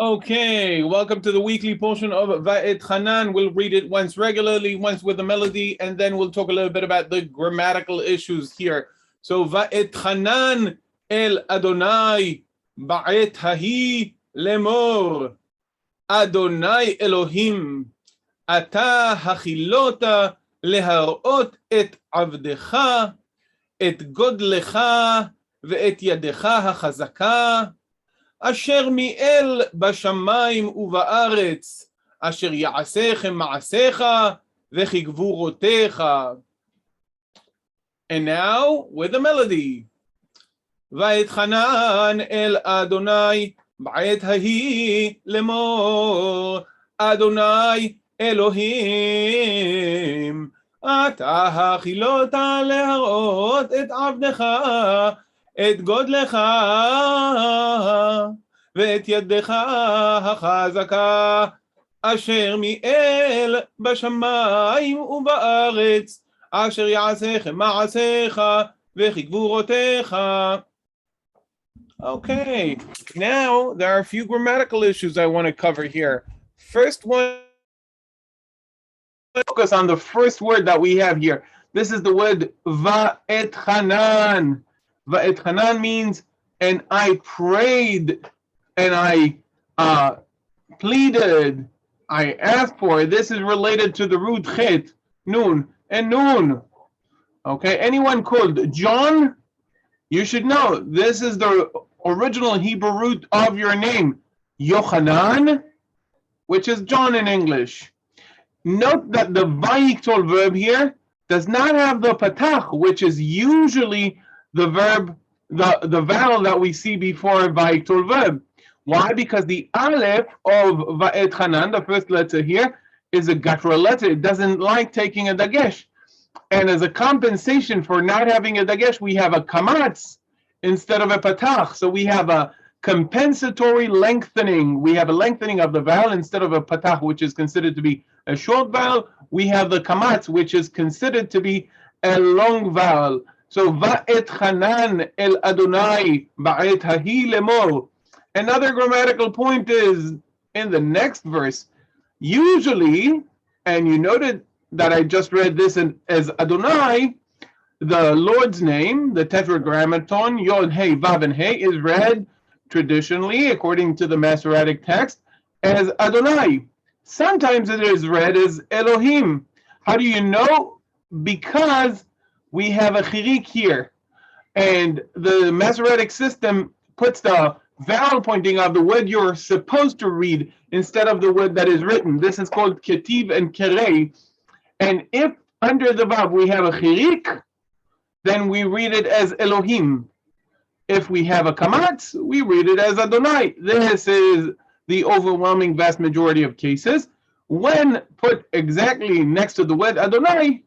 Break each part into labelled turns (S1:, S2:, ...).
S1: Okay, welcome to the weekly portion of Va'et Hanan. We'll read it once regularly, once with a melody, and then we'll talk a little bit about the grammatical issues here. So Va'et Hanan el Adonai Ba'et Hahi Lemor Adonai Elohim Ata Hachilota Leharot et Avdecha et Godlecha ve'et Yadecha HaChazaka אשר מיאל בשמיים ובארץ, אשר יעשיכם מעשיך וכגבורותיך. And now with a melody. ויתחנן אל אדוני בעת ההיא לאמור, אדוני אלוהים, אתה הכילות להראות את עבדך, את גודלך ואת ידך החזקה, אשר מיאל בשמיים ובארץ, אשר יעשיכם מעשיך וכגבורותיך. Okay, now there are a few grammatical issues I want to cover here. First one, focus on the first word that we have here. This is the word va'et hanan. Va'et hanan means, and I prayed, and I pleaded, I asked for. This is related to the root chet, nun, and nun. Okay, anyone called John, you should know this is the original Hebrew root of your name, Yochanan, which is John in English. Note that the vayikol verb here does not have the patach, which is usually the verb, the vowel that we see before vayikol verb. Why? Because the aleph of va'et hanan, the first letter here, is a gatra letter. It doesn't like taking a dagesh. And as a compensation for not having a dagesh, we have a kamatz instead of a patach. So we have a compensatory lengthening. We have a lengthening of the vowel instead of a patach, which is considered to be a short vowel. We have the kamatz, which is considered to be a long vowel. So va'et hanan el Adonai ba'et hahi lemor. Another grammatical point is in the next verse. Usually, and you noted that I just read this as Adonai, the Lord's name, the tetragrammaton, Yod, Hey, Vav, and Hey, is read traditionally, according to the Masoretic text, as Adonai. Sometimes it is read as Elohim. How do you know? Because we have a chirik here. And the Masoretic system puts the vowel pointing of the word you're supposed to read instead of the word that is written. This is called ketiv and kerei. And if under the vav we have a chirik, then we read it as Elohim. If we have a kamatz, we read it as Adonai. This is the overwhelming vast majority of cases. When put exactly next to the word Adonai,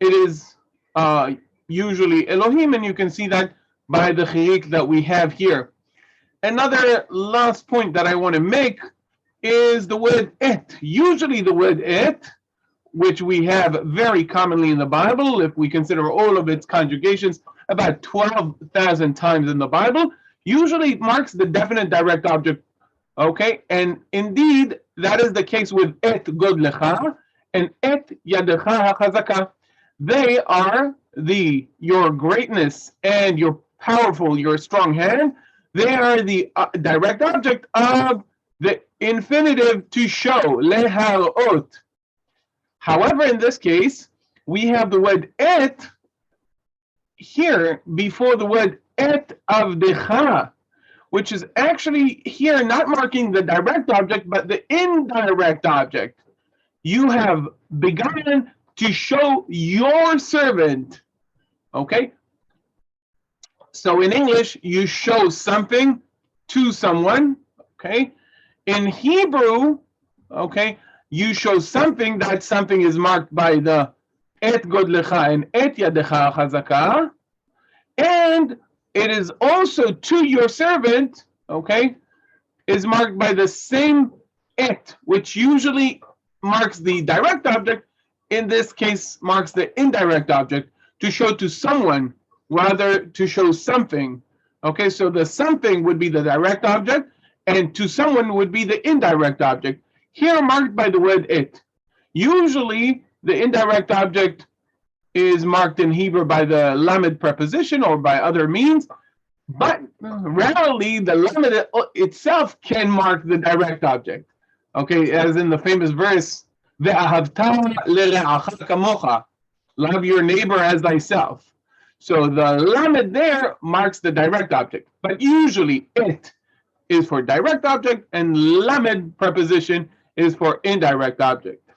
S1: it is usually Elohim, and you can see that by the chirik that we have here. Another last point that I want to make is the word et. Usually the word et, which we have very commonly in the Bible, if we consider all of its conjugations, about 12,000 times in the Bible, usually marks the definite direct object. Okay, and indeed, that is the case with et godlecha and et yadecha hachazaka. They are your greatness and your powerful, your strong hand. They are the direct object of the infinitive to show, leharot. However, in this case, we have the word et here before the word et avdecha, which is actually here not marking the direct object, but the indirect object. You have begun to show your servant. Okay? So in English, you show something to someone. Okay? In Hebrew, okay, you show something, that something is marked by the et godlecha and et yadecha chazaka, and it is also to your servant, okay, is marked by the same et, which usually marks the direct object, in this case marks the indirect object, to show to someone, rather to show something. Okay, so the something would be the direct object, and to someone would be the indirect object, here marked by the word it. Usually, the indirect object is marked in Hebrew by the lamed preposition or by other means, but rarely the lamed itself can mark the direct object. Okay, as in the famous verse, "Ve'ahavta lere'acha kamocha," love your neighbor as thyself. So the lamed there marks the direct object, but usually it is for direct object and lamed preposition is for indirect object.